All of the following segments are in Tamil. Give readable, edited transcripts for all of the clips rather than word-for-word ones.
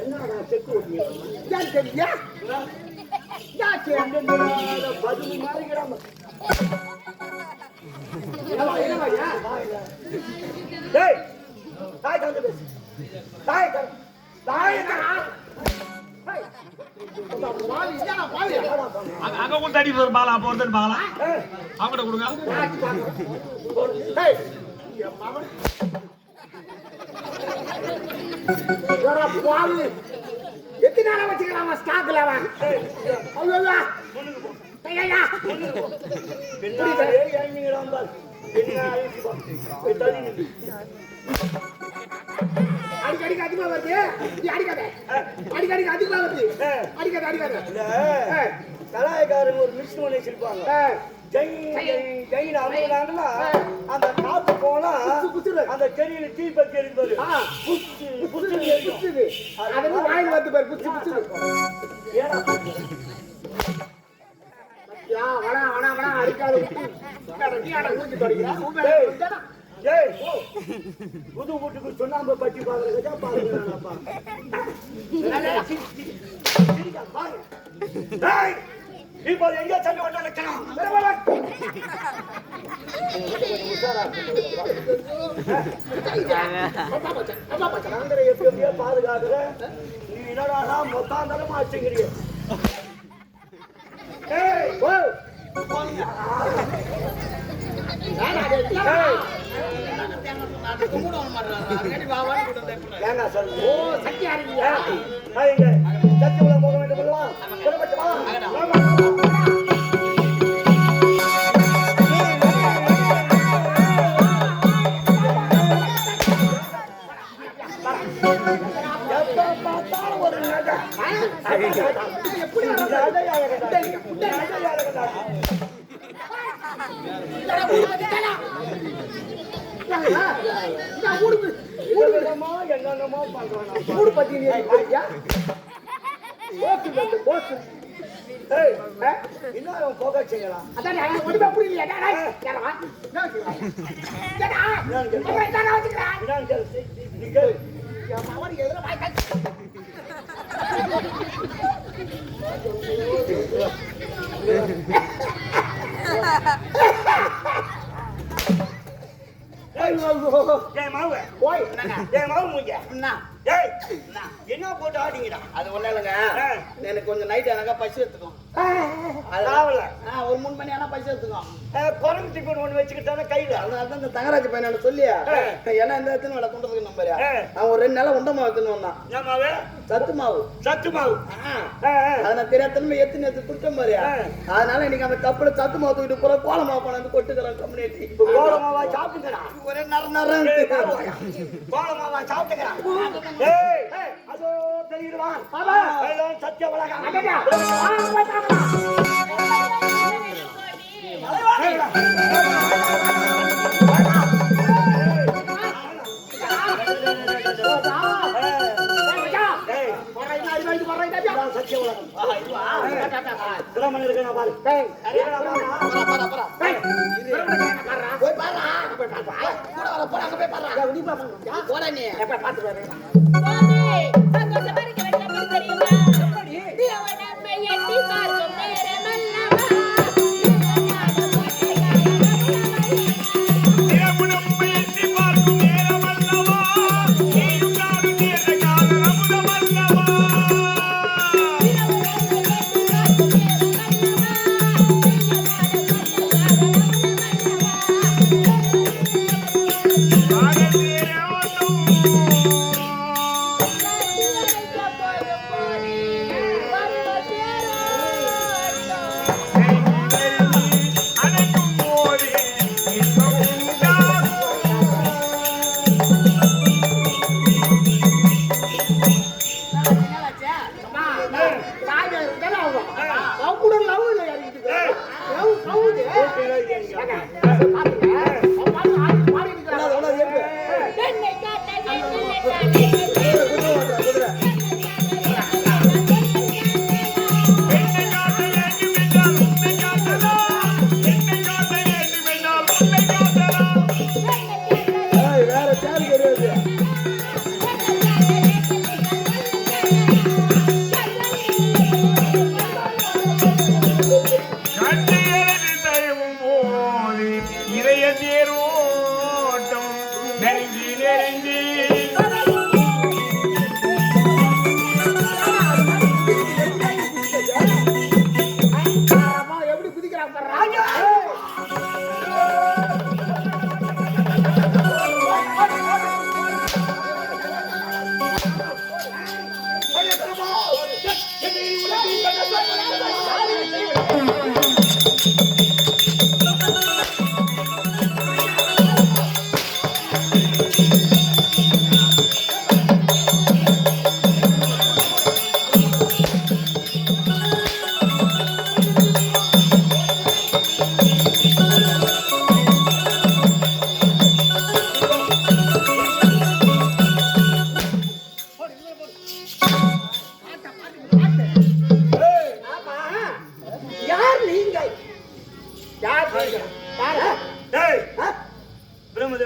என்னடா செக்கு ஓட்டியா தெரியா பதிவு மாறிக்கிறாம தாய் தந்து பேசு தாய் அங்க கூட தடி பாலா போறது பாலா அவங்கட கொடுங்க எத்தனை நாளா வச்சுக்கிறான் ஸ்டாக்ல அவன் அடிக்கடிக்கு அதிகமா வருது அடிக்காத அடிக்கடிக்கு அதிகமா வருது அடிக்காத கலாயக்காரங்க ஒரு மிஷின் ஒண்ணு வச்சிருப்பாங்க ஜெயின் அமுறாங்கன்னா அந்த காத்து போனா அந்த செடியில தீ பத்தி எடுப்பாரு அது வாயில் வந்து பாரு புச்சு புச்சு அடிக்காத புது வீட்டுக்கு சொன்னாம பட்டி பாக்குறப்பா இப்போ எங்க சண்டை வந்தா நிக்கணும் எப்படியோ பாதுகாக்கிற நீ என்னடா மொத்தாந்தரமா வச்சுக்கிறீங்க போக செய்யலாம் என்ன போட்டு ஆடிங்கடா அது ஒண்ணு இல்லைங்க எனக்கு கொஞ்சம் நைட் எனக்கு பசி எடுத்துக்கும் ஒரு 3 மணி ஆனா பசி எடுத்துக்கும் குரங்கு டிஃபன் ஒண்ணு வச்சுக்கிட்டான கையில அதனால இந்த தங்கராஜ் பையன் சொல்லியா ஏன்னா இந்த இடத்துல வேலை கொண்டதுக்கு நம்பரியா அவன் ஒரு 2 நாளா உண்டமா வைக்கணும் வந்தான் சத்து மாவு அதனால தெரியாதனமே எத்தனை துட்டம் மாதிரியா அதனால இன்னைக்கு அந்த கப்பல சத்து மாவு தூக்கிட்டு போற கோலமாவு கொண்டாந்து கொட்டுக்கிறான் கம்யூனிட்டி கோலமாவா சாப்பிட்டுக்கிறா ஒரே கோலமாவா சாப்பிட்டுக்கிறா அதோ தெரியுதுவான் சத்திய உலகம் சத்திய உலகம் திறமன் இருக்கா பாரு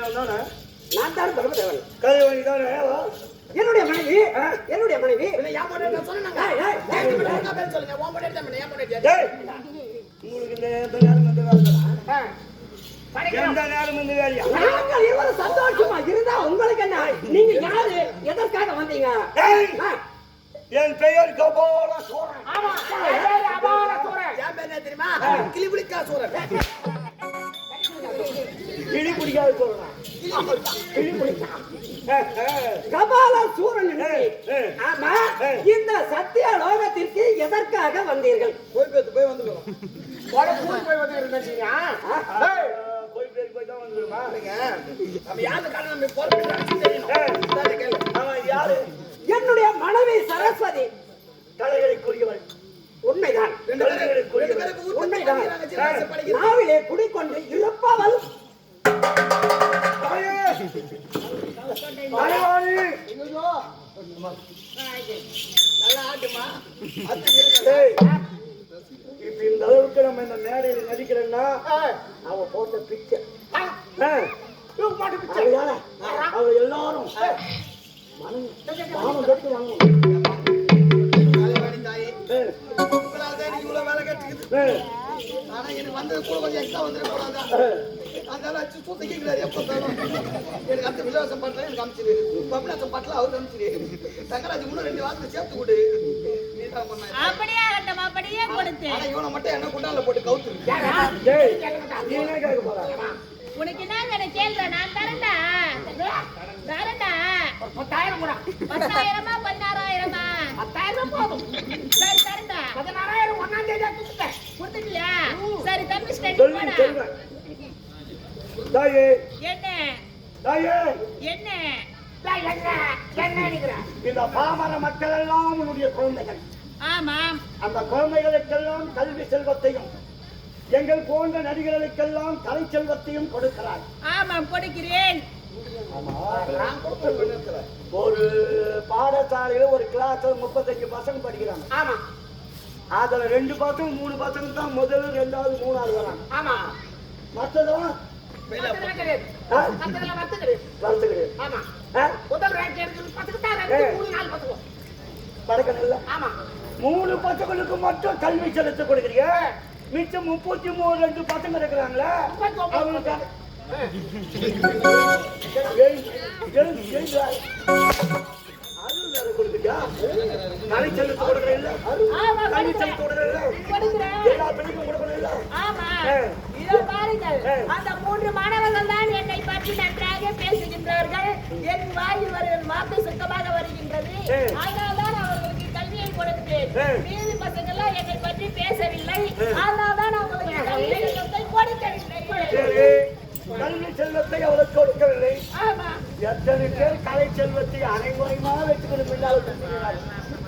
பிரம்மதேவன் தானே? நான் தான் பிரம்மதேவன். கலைவாணி தானே? என்னுடைய மனைவி என்னுடைய மனைவி. உங்களுக்கு இந்த நேரம் வந்து வேலை எந்த நேரம் வந்து வேலையா? நாங்கள் இருவரும் சந்தோஷமா இருந்தா உங்களுக்கு என்ன? நீங்க யாரு? எதற்காக வந்தீங்க? என் பெயர் கபால சோரன். ஆமா, அபால சோரன். என் பேர் என்ன தெரியுமா? கிளிபுலிக்கா சோரன். கிளி பிடிக்காத சோரனா? கிளி பிடிக்கா. கபால சூரன். ஆமா, இந்த சத்திய லோகத்திற்கு எதற்காக வந்தீர்கள்? போய் வந்துடுவோம். போய் வந்து போய் தான் வந்துடுமா? நம்ம யாரு காரணம் நம்ம பொறுப்பு தெரியணும். அவன் யாரு? என்னுடைய மனைவி சரஸ்வதி. கலைகளுக்குரியவள். உண்மைதான். உண்மைதான். நாவிலே குடிக்கொண்டு இருப்பவள். இப்ப இந்த அளவுக்கு நம்ம இந்த மேடையில் நடிக்கிறேன்னா அவ போட்ட பிச்சை. அவ எல்லாரும் மானம் தொட்டு வாங்கணும். ஆனா எனக்கு வந்தது கூட கொஞ்சம் எக்ஸ்ட்ரா வந்துடக்கூடாதா? அதனால சுத்திக்கிறாரு எப்போ எனக்கு அந்த விலாசம் பாட்டில் எனக்கு அமிச்சிரு, பப்ளாசம் பாட்டில் அவருக்கு அமிச்சிரு, தங்கராஜ் இன்னும் 2 வாரத்தை சேர்த்து கொடு. ஆனா இவனை மட்டும் என்ன குண்டால போட்டு கவுத்துரு. உனக்கு என்ன கேள்ற? நான் தரேன்டா. 10,000 கூட. 10,000மா 16,000மா? 10,000 போதும். சரி தரேன்டா. 16,000 ஒன்னாம் தேதி கொடுத்துட்டேன். கொடுத்துட்டியா? சரி தம்பி ஸ்டடி சொல்லு, போடா. சொல்லுங்க. தாயே, என்ன தாயே, என்ன என்ன நினைக்கிறேன்? இந்த பாமர மக்கள் எல்லாம் உன்னுடைய குழந்தைகள். ஆமாம். அந்த குழந்தைகளுக்கெல்லாம் கல்வி செல்வத்தையும் எங்கள் போன்ற நடிகர்களுக்கெல்லாம் கலை செல்வத்தையும் கொடுக்கிறார். ஆமாம் கொடுக்கிறேன். ஒரு பாடசாலையில ஒரு கிளாஸ்ல 35 பசங்க படிக்கிறாங்க. ஆமா அதுல 2 பசங்க 3 பசங்க தான் முதல் 2வது 3வது வராங்க. ஆமா மத்ததெல்லாம் மத்ததெல்லாம் கிடையாது. மத்ததெல்லாம் மத்த கிடையாது. வரது கிடையாது. ஆமா முதல் ரேங்க் எடுத்து 10 தான் 2 3 4 பசங்க பறக்கணும்ல. ஆமா 3 பசங்களுக்கு மட்டும் கல்வி செலுத்த கொடுக்குறீங்க. மிச்சம் 33 2 பசங்க இருக்கிறாங்களே அவங்களுக்கு கலை செலுத்த கொடுக்குறேன் இல்ல, கல்வி செலுத்த கொடுக்குறேன் எல்லா பெண்ணுக்கும் கொடுக்கணும் இல்ல. ஆமா இதோ பாருங்கள், அந்த 3 மாணவர்கள் தான் என்னை பற்றி நன்றாக பேசுகின்றார்கள். என் வாயில் வருகிற வார்த்தை சுத்தமாக வருகின்றது. அதனால்தான் அவர்களுக்கு கல்வியை கொடுத்தேன். மீதி பசங்கள்லாம் என்னை பற்றி பேசவில்லை. அதனால்தான் அவர்களுக்கு கல்வி செல்வத்தை கொடுக்கவில்லை. சரி, கல்வி செல்வத்தை அவளுக்கு கொடுக்கவில்லை. ஆமா எத்தனை பேர் கலை செல்வத்தை அனைவரையுமா வச்சுக்கணும் பின்னால்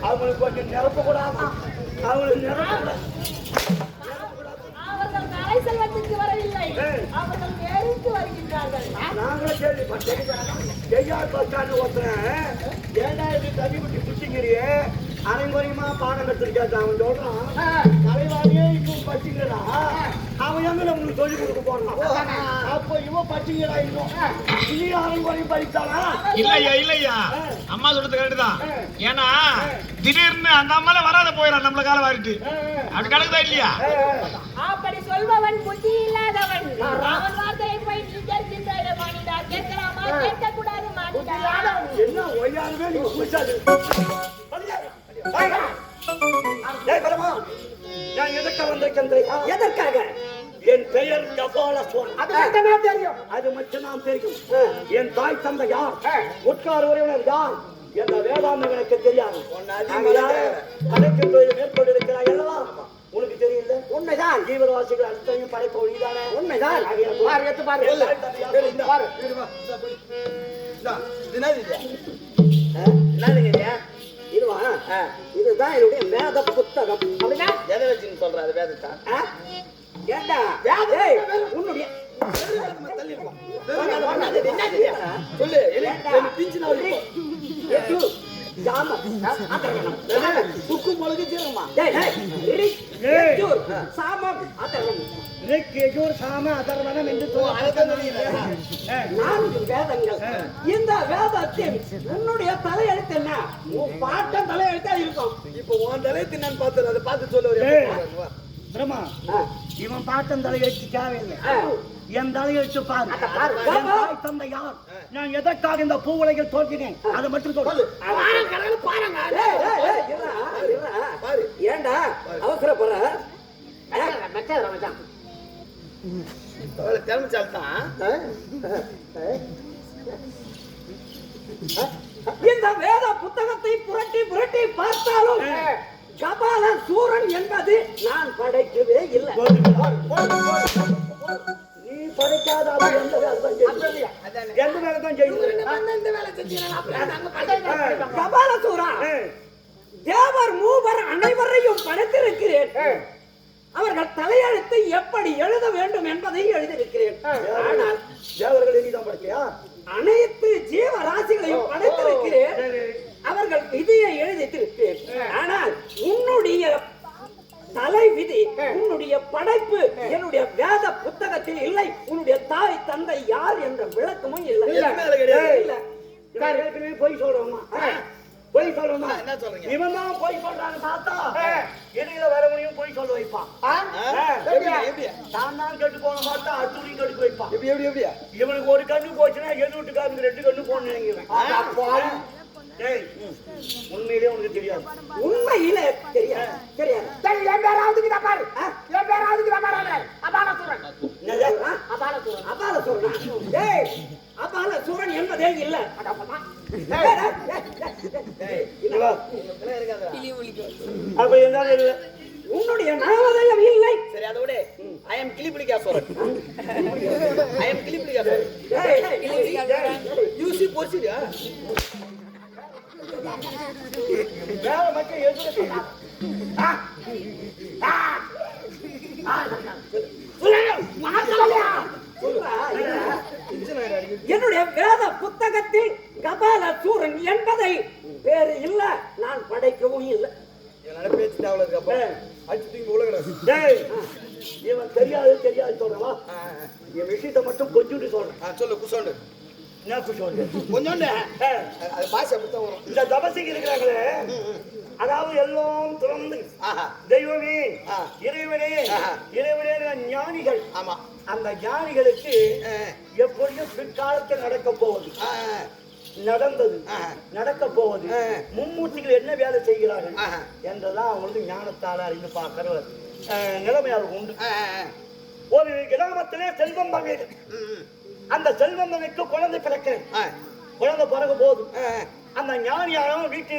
அவங்களுக்கு கொஞ்சம் நிரப்ப கூடாதா? அவங்களுக்கு நிரப்ப அவர்கள் கலை செல்வத்திற்கு வரவில்லை, அவர்கள் நேருக்கு வருகின்றார்கள். நாங்களும் கேள்விப்பட்டேன். ஜெய்யார் பஸ் ஸ்டாண்டு ஒருத்தன் ஏன்னா இது தனிப்பட்டு குச்சிங்கிறியே அனைவரையுமா பாடம் கற்றுருக்காது. அவன் சொல்றான் கலைவாணியே இன்னும் பச்சிங்கடா, அவன் எங்க நம்மளுக்கு சொல்லிக் கொடுக்க போறான். அப்போ இவன் பச்சிங்கடா இன்னும் இனி அனைவரையும் படித்தானா? இல்லையா அம்மா சொல்றது கரெக்ட் தான். ஏன்னா திடீர்னு அந்த அம்மால வராத போயிடறான் நம்மள கால வாரிட்டு. அப்படி கணக்குதா இல்லையா? அப்படி சொல்பவன் புத்தி இல்லாதவன். அவன் வார்த்தையை போய் நீ கேட்கின்றாய் மானிடா. கேட்கலாமா? கேட்கக்கூடாது மானிடா. என்ன ஒய்யாருமே நீங்க குடிச்சாது. நான் எதற்காக வந்திருக்கின்றேன்? எதற்காக? என் பெயர் கபால சோரன். அது மட்டும் தெரியும். அது மட்டும் நாம் தெரியும். என் தாய் தந்தை யார், உட்கார் உறவினர் யார் என்ற வேதாந்தம் எனக்கு தெரியாது. கணக்கு தொழில் மேற்கொண்டிருக்கிறாய் அல்லவா, உனக்கு தெரியல. உண்மைதான். ஜீவராசிகள் அனைத்தையும் படைப்ப ஒளிதானே. உண்மைதான். பாரு எடுத்து பாரு. பாரு என்னதுங்க இதுவா? இதுதான் என்னுடைய வேத புத்தகம். அப்படின்னா எதை வச்சுன்னு சொல்றாரு வேதத்தை? ஏண்டா உன்னுடைய சொல்லு. ஜாமம் அதர்வனம் சுக்கு மிளகு சீரகமா டேய் ரிக் யஜூர் சாமம் அதர்வனம் ரிக் யஜூர் சாம அதர்வனம் என்று அதான் தெரியல 4 வேதங்கள் இந்த வேதத்தில் உன்னுடைய தலையெழுத்து என்ன உன் பாட்டன் தலையெழுத்தா இருக்கும் இப்போ உன் தலையை தின்னான்னு பார்த்தது அதை பார்த்து சொல்ல பிரமா ஆ. இவன் பாட்டன் தலையெழுத்து தேவையில்லை ஆ. என் தலையெழுத்து பாரு பாரு. என் தாய் தந்தை யார் நான் எதற்காக இந்த பூ உலகில் தோற்றினேன் அதை மட்டும் சொல்லு ஏய், இருடா, இருடா. ஏன்டா அவசரப்படுற திறமைச்சால் தான் இந்த வேத புத்தகத்தை புரட்டி புரட்டி பார்த்தாலும் கபால சூரன் என்பது நான் படைக்கவே இல்லை நீ படைக்காத அவன் எந்த வேலை தான் செய்யும்? எந்த வேலை தான் செய்யும்? கபால சூரா தேவர் மூவர் அனைவரையும் படைத்திருக்கிறேன் அவர்கள் தலையெழுத்து எப்படி எழுத வேண்டும் என்பதை எழுதியிருக்கிறேன் ஆனால் தேவர்கள் நீதான் படைச்சியா? அனைத்து ஜீவராசிகளையும் படைத்திருக்கிறேன் அவர்கள் விதியை எழுதியிருக்கிறேன் ஆனால் உன்னுடைய தலை விதி உன்னுடைய படைப்பு என்னுடைய வேத புத்தகத்தில் இல்லை உன்னுடைய தாய் தந்தை யார் என்ற விளக்கமும் இல்லை இல்லை ஏற்கனவே பொய் சொல்றோமா? பொய் சொல்றோமா? என்ன சொல்றீங்க? இவன் தான் பொய் சொல்றான்னு பார்த்தா இடையில வர முடியும் பொய் சொல்ல வைப்பான். எப்படியா தான் தான் கெட்டு போன மாட்டா அத்துறையும் கெடுக்க வைப்பான். எப்படியா இவனுக்கு ஒரு கண்ணு போச்சுன்னா எது வீட்டுக்காரங்க 2 கண்ணு போன்னு நினைக்கிறேன். டேய், உண்மையிலே உனக்கு தெரியாது. உண்மையில தெரியாது தெரியாது என் பேராவது கிட்ட பாரு என் பேராவது கிட்ட பாரு அபால சூரன் என்னது? அபால சூரன் டேய் அபால சூரன் என்பதே இல்ல இங்க வா. அப்ப என்ன இல்லை? உன்னுடைய நாமதயம் இல்லை சரி அதை விட ஐ எம் கிளிபிளிக்கா சொல்றேன் ஐ எம் கிளிபிளிக்கா சொல்றேன் யூசி போச்சுடா வேலை மட்டும் எதுக்கு என்னுடைய வேத புத்தகத்தில் கபால சூரன் என்பதை வேறு இல்ல நான் படைக்கவும் இல்லை என்னால பேச்சு தேவை இருக்கப்ப அடிச்சு தூக்கி உலக டேய், இவன் தெரியாது சொல்றவா என் விஷயத்தை மட்டும் கொஞ்சோண்டு சொல்றேன். சொல்லு குசோண்டு என்ன சொல்லு? கொஞ்சோண்டு அது பாஷை அப்படித்தான் வரும் இந்த தபசிக்கு இருக்கிறாங்களே அதாவது எல்லாம் துறந்து ஆஹா தெய்வமே ஆ. இறைவனே ஆஹா. இறைவனே ஞானிகள் ஆமா அந்த ஞானிகளுக்கு எப்படியும் பிற்காலத்தில் நடக்க போவது நடந்தது ஆஹா. நடக்க போவது மும்மூர்த்திகள் என்ன வேலை செய்கிறார்கள் ஆஹா. என்றெல்லாம் அவங்களுக்கு ஞானத்தால் அறிந்து பார்க்கிற நிலைமை அவருக்கு உண்டு. ஆ ஒரு கிராமத்திலே செல்வம் மகன் அந்த செல்வம் மகனுக்கு குழந்தை பிறக்கிறேன் குழந்தை பிறகு போதும் அந்த ஞானியாரும் வீட்டு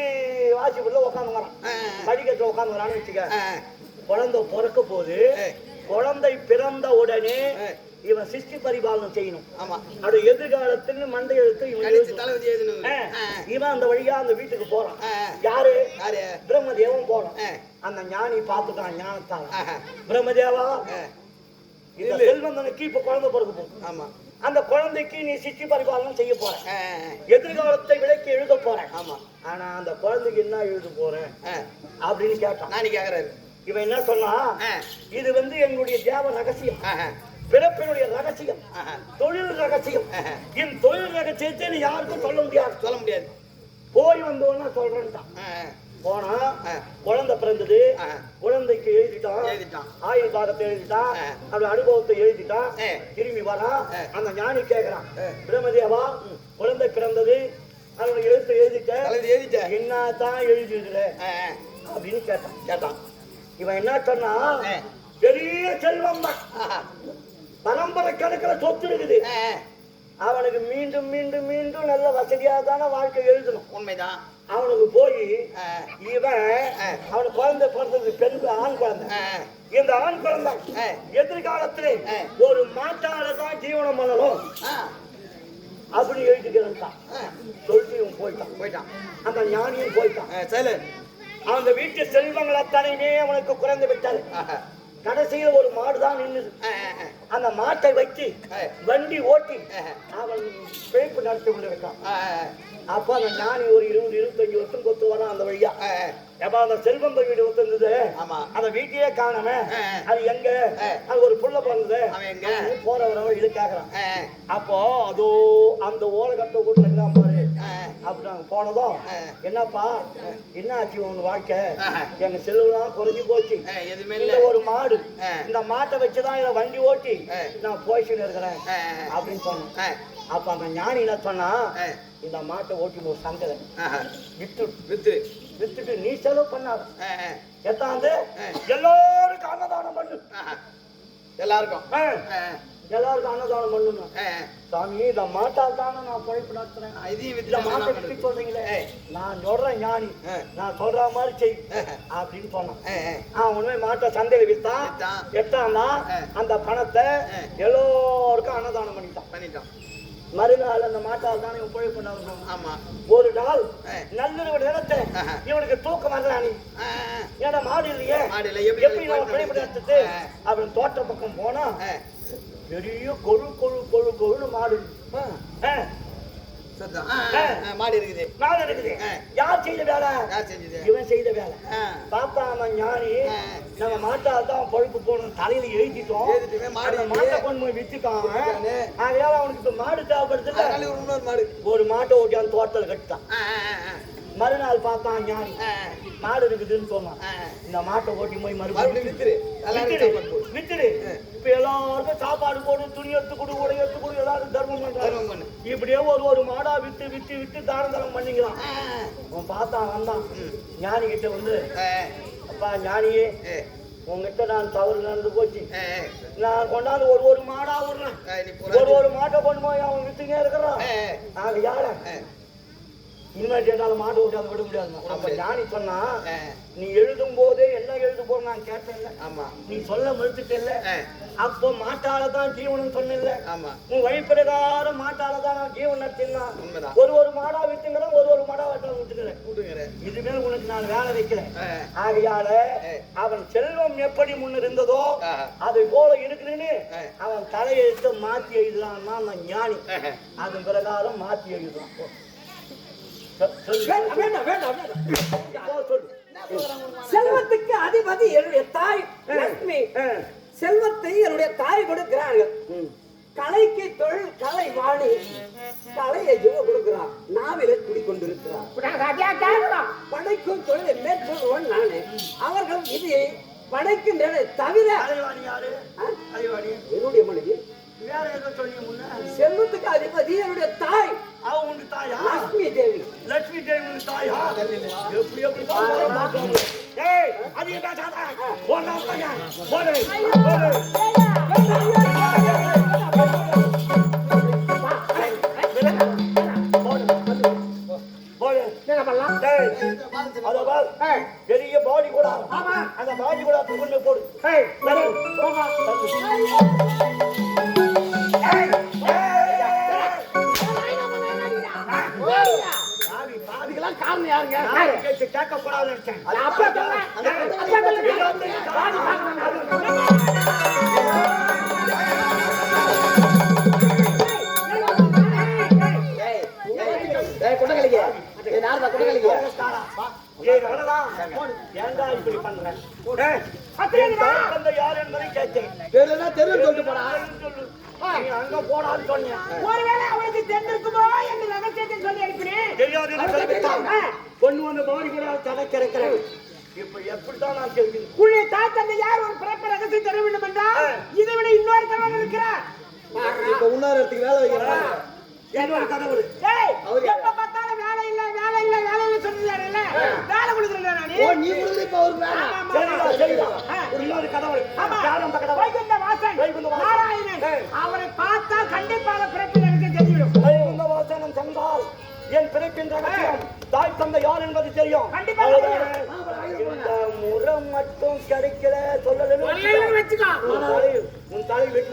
வாசிப்புல உட்காந்து வரான் படிக்கட்டுல உட்காந்து வரான்னு வச்சுக்க குழந்தை பிறக்க போது குழந்தை பிறந்த உடனே இவன் சிருஷ்டி பரிபாலனம் செய்யணும். ஆமா அது எதிர்காலத்தில் மண்டை எழுத்து இவன் கணிச்சு எழுதணும். தலைவதி எழுதணும் இவன் அந்த வழியா அந்த வீட்டுக்கு போறான். யாரு பிரம்மதேவன் போறான். அந்த ஞானி பாத்துட்டான் ஞானத்தால பிரம்மதேவா இந்த செல்வந்தனுக்கு இப்ப குழந்தை பிறகு போகும். ஆமா அந்த குழந்தைக்கு நீ சிருஷ்டி பரிபாலனம் செய்ய போற எதிர்காலத்தை விளக்கி எழுத போற. ஆமா ஆனா அந்த குழந்தைக்கு என்ன எழுத போற அப்படின்னு கேட்டான். நானி கேக்குறாரு. இவன் என்ன சொன்னா இது எங்களுடைய தேவ ரகசியம் பிறப்பினுடைய ரகசியம் தொழில் ரகசியம் என் தொழில் ரகசியத்தை நீ யாருக்கும் சொல்ல முடியாது போய் வந்தோன்னா சொல்றேன்ட்டான். போனா குழந்தை பிறந்தது குழந்தைக்கு எழுதிட்டான் ஆயுள் பாகத்தை எழுதிட்டான் அப்படி அனுபவத்தை எழுதிட்டான் திரும்பி வரான். அந்த ஞானி கேட்கிறான் பிரம்மதேவா குழந்தை பிறந்தது அவனுக்கு எழுத்து எழுதிட்ட என்னதான் எழுதிடுற அப்படின்னு கேட்டான். இவன் என்ன சொன்னா பெரிய செல்வம் தான் பரம்பரை கணக்கிற சொத்து இருக்குது அவனுக்கு மீண்டும் மீண்டும் மீண்டும் நல்ல வசதியாதான வாழ்க்கை எழுதணும். உண்மைதான். அவனுக்கு போய் இவன் அவனுக்கு குழந்தை பிறந்தது பெண் ஆண் குழந்தை. இந்த ஆண் குழந்தை எதிர்காலத்திலே ஒரு மாட்டால தான் ஜீவனம் பண்ணணும் அப்படி எழுதிக்கிறான். சொல்லிட்டு இவன் போயிட்டான். அந்த ஞானியும் போயிட்டான். அந்த வீட்டு செல்வங்கள் அத்தனையுமே அவனுக்கு குறைந்து விட்டாரு. கடைசியில் ஒரு மாடுதான் நின்னுது. அந்த மாட்டை வச்சு வண்டி ஓட்டி அவன் பிழைப்பு நடத்தி கொண்டு இருக்கான். அப்ப அந்த ஞானி ஒரு 20-25 வருஷம் கொத்து வரான் அந்த வழியா. எப்ப அந்த செல்வம் வீடு ஒத்துந்தது, அந்த வீட்டையே காணாம அது எங்க, அது ஒரு புள்ள பிறந்தது போறவரவ இழுக்காகிறான். அப்போ அதோ அந்த ஓலகட்ட கூட இருக்கான் பாரு. அப்படி நாங்க போனதும், என்னப்பா என்ன ஆச்சு உன் வாழ்க்கை, எங்க செல்வம் குறைஞ்சி போச்சு, இந்த ஒரு மாடு, இந்த மாட்டை வச்சுதான் இதை வண்டி ஓட்டி நான் போய்ச்சுன்னு இருக்கிறேன் அப்படின்னு சொன்னேன். அப்ப அந்த ஞானி என்ன சொன்னா, இந்த மாட்டை ஓட்டி ஒரு சங்கரை வித்துட்டு நீ செலவு பண்ணாத, எத்தாந்து எல்லாருக்கும் அன்னதானம் பண்ணு, எல்லாருக்கும் அன்னதானம் பண்ணணும். சாமி இந்த மாட்டால் தானே நான் பொழைப்பு நடத்துறேன், இந்த மாட்டை விட்டு சொல்றீங்களே, நான் சொல்றேன் ஞானி, நான் சொல்ற மாதிரி செய் அப்படின்னு சொன்னான். உண்மை மாட்டை சந்தையில வித்தான், எட்டான்னா அந்த பணத்தை எல்லோருக்கும் அன்னதானம் பண்ணிட்டான். மறுநாள் அந்த மாட்டால் தானே இவன் பொழைப்பு நடத்தணும். ஆமா, ஒரு நாள் நள்ளிரவு நேரத்தை இவனுக்கு தூக்கம் வரலானி, ஏன்னா மாடு இல்லையே, எப்படி நம்ம பொழைப்பு நடத்துட்டு அப்படின்னு தோட்ட பக்கம் போனா பெரிய கொழு மாடு இருக்குது. யார் செய்த வேலை? இவன் செய்த வேலை. பாப்பா அவன் ஞானி, நம்ம மாட்டால் தான் பொழுப்பு போகணும் தலையில எழுதிட்டோம், மாட்டை கொண்டு போய் வித்துட்டான். ஆகையால அவனுக்கு இப்ப மாடு தேவைப்படுது, ஒரு மாட்டை ஓட்டியான் தோட்டத்தில் கட்டுட்டான். மறுநாள் பார்த்தான் ஞானி, மாடு இருக்குதுன்னு சொன்னான். இந்த மாட்டை ஓட்டி போய் மறுபடியும் வித்துடு, இப்ப எல்லாருக்கும் சாப்பாடு போடு, துணி எடுத்து கொடு, உடை எடுத்து கொடு, எல்லாரும் தர்மம் பண்றாங்க. இப்படியே ஒரு மாடா வித்து தானம் தரம் பண்ணிக்கிறான். அவன் பார்த்தான், வந்தான் ஞானி கிட்ட வந்து, அப்பா ஞானியே, உங்ககிட்ட நான் தவறு நடந்து போச்சு, நான் கொண்டாந்து ஒரு மாடா விடுறேன், ஒரு மாட்டை கொண்டு போய் அவன் வித்துனே இருக்கிறான். நாங்க யார இனிமேல் என்னால மாடு ஓட்டாத விட முடியாது. அப்ப ஞானி சொன்னா, நீ எழுதும் போதே என்ன எழுத போற நான் கேட்டேன்ல, நீ சொல்ல மறுத்துட்டேல்ல, அப்போ மாட்டாலதான் ஜீவனம் சொன்ன, உன் வழிப்பிரகாரம் மாட்டாலதான் நான் ஜீவன் நடத்தினா, ஒரு மாடா விட்டுங்கிறேன், ஒரு மாடா வெட்டாலும் விட்டுக்கிறேன், இதுமேல் உனக்கு நான் வேலை வைக்கிறேன். ஆகையால அவன் செல்வம் எப்படி முன்ன இருந்ததோ அதை போல இருக்குன்னு அவன் தலையெழுத்து மாத்தி எழுதுறான். நான் ஞானி, அதன் பிரகாரம் மாத்தி எழுதுறான். செல்வத்துக்கு அதிபதி என்னுடைய தாய் லட்சுமி, செல்வத்தை என்னுடைய தாய் கொடுக்கிறார்கள். கலைக்கு தொழில் கலை வாணி, கலையை ஜீவ கொடுக்கிறார், நாவில குடிக்கொண்டிருக்கிறார். படைக்கும் தொழிலை மேற்கொள்வன் நானே, அவர்கள் விதியை படைக்கின்றன தவிர. என்னுடைய மனைவி வேற எதோ சொல்லி முன்ன, செல்வத்துக்கு அதிபதி என்னுடைய தாய். அவன் உங்க தாயா? லட்சுமி தேவி. லட்சுமி தேவி உங்க தாயா? எப்படி ஏய், அது என்ன சாதா? போடா பையா, போடு. பெரிய பாடி கூட, அந்த பாடி கூட கொண்டு போடு. காரணம் யாருங்க? கேட்கக்கூடாது நினைச்சேன். ஏன்டா இப்படி பண்றேன்? யார் என்பதை கேட்கிறேன். அங்க போடான்னு சொன்னேன். ஒருவேளை அவளுக்கு தெரிஞ்சிருக்குமோ என்று ரகசியத்தை சொல்லி அனுப்பினேன். தெரியாது, பொண்ணு வந்து பாடி கூட தடைக்கிறேன். இப்ப எப்படித்தான் நான் கேட்கிறேன்? உன்னுடைய தாய் தந்தை யார் ஒரு பிறப்பு ரகசியம் தர வேண்டும் என்றால் இதை விட இன்னொரு கணவன் இருக்கிறார். இப்ப இன்னொரு இடத்துக்கு வேலை வைக்கிறேன். இன்னொரு கணவர் எப்ப பார்த்தாலும் வேலை இல்ல சொல்லுறாருல்ல, வேலை கொடுக்குறேன் நானே. ஓ, நீ கொடுக்குற இப்ப அவருக்கு வேலை. சரிடா. ஒரு இன்னொரு கணவர். யார் அந்த கணவர்? வைகுந்த வாசன் நாராயணன். அவரை பார்த்தா கண்டிப்பாக பிறப்பு ரகசியம் தெரியும். வைகுந்த வாசனம் சென்றால் என் பிறப்பின் ரகசியம் தாய் தந்தை யார் என்பது தெரியும். இந்த முறை மட்டும் கிடைக்கல சொல்லல, உன் தலை வெட்டி